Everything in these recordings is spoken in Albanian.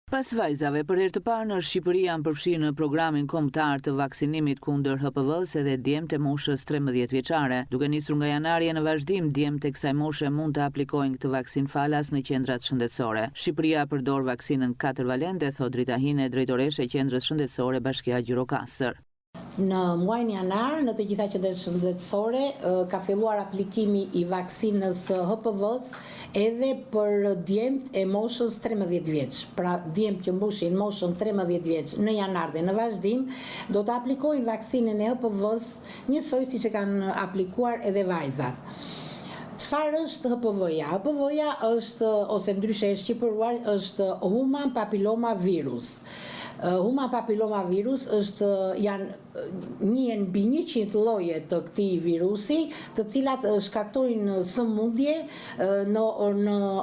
Pas vajzave, për herë të parë në Shqipëri janë përfshirë në programin kombëtar të vaksinimit kundër HPV-s edhe djemtë e moshës 13 vjeçare. Duke nisur nga janari në vazhdim, djemtë e kësaj moshe mund të aplikojnë këtë vaksin falas në qendrat shëndetësore. Shqipëria përdor vaksinën 4 valente, thot Rita Hine, drejtoreshe e qendrës shëndetësore Bashkia Gjirokastër. Në muajin janar, në të gjitha qendrat shëndetësore, ka filluar aplikimi i vaksinës HPV-s edhe për djemtë e moshës 13 vjeç. Pra djemtë që mbushin moshën 13 vjeç në janar dhe në vazhdim, do të aplikojnë vaksinën e HPV-s njësoj siç e kanë aplikuar edhe vajzat. Çfarë është HPV-ja? HPV-ja është, ose ndryshe e shqipuar, është human papilloma virus. Human papilloma virus janë mbi 100 lloje të këtij virusi, të cilat shkaktojnë sëmundje në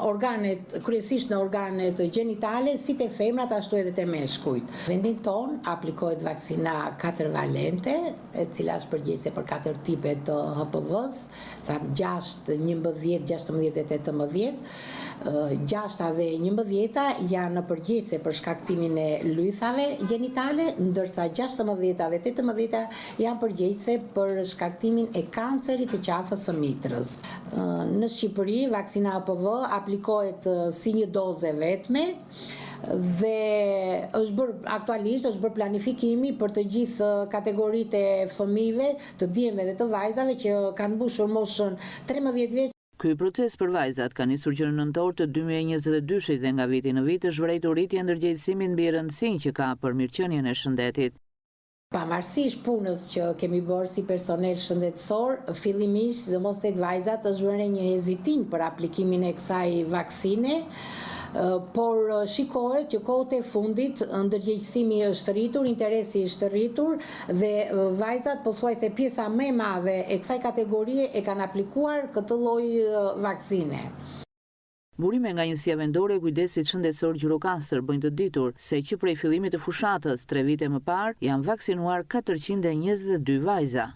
organet, kryesisht në organet gjinitale, si te femrat ashtu edhe te meshkujt. Vendin ton aplikohet vaksina 4 valente, e cila është përgjegjëse për 4 tipe të HPV-s, 6, 11, 16 dhe 18. 6 dhe 11 janë në përgjegjëse për shkaktimin e lythave gjinitale, ndërsa 16 dhe 18 janë përgjegjëse për shkaktimin e kancerit të qafës së mitrës. Në Shqipëri, vaksina HPV aplikohet si një dozë vetme dhe aktualisht është bërë planifikimi për të gjithë kategoritë e fëmijëve, të djemve dhe të vajzave që kanë mbushur moshën 13 vjeç. Ky proces për vajzat ka nisur që në nëntor të 2022 dhe nga viti në vit është vërejtur rritje ndërgjegjësimit mbi rëndësinë që ka për mirëqenien e shëndetit. Pavarësisht punës që kemi bërë si personel shëndetësor, fillimisht dhe mos tek vajzat është vënë një hezitim për aplikimin e kësaj vaksine, por shikohet që kohët e fundit ndërgjegjësimi është rritur, interesi është rritur dhe vajzat pothuajse pjesa më e madhe e kësaj kategorie e kanë aplikuar këtë lloj vaksine. Burime nga Njësia Vendore e Kujdesit Shëndetësor Gjirokastër bëjnë të ditur se që prej fillimit të fushatës 3 vite më parë janë vaksinuar 422 vajza.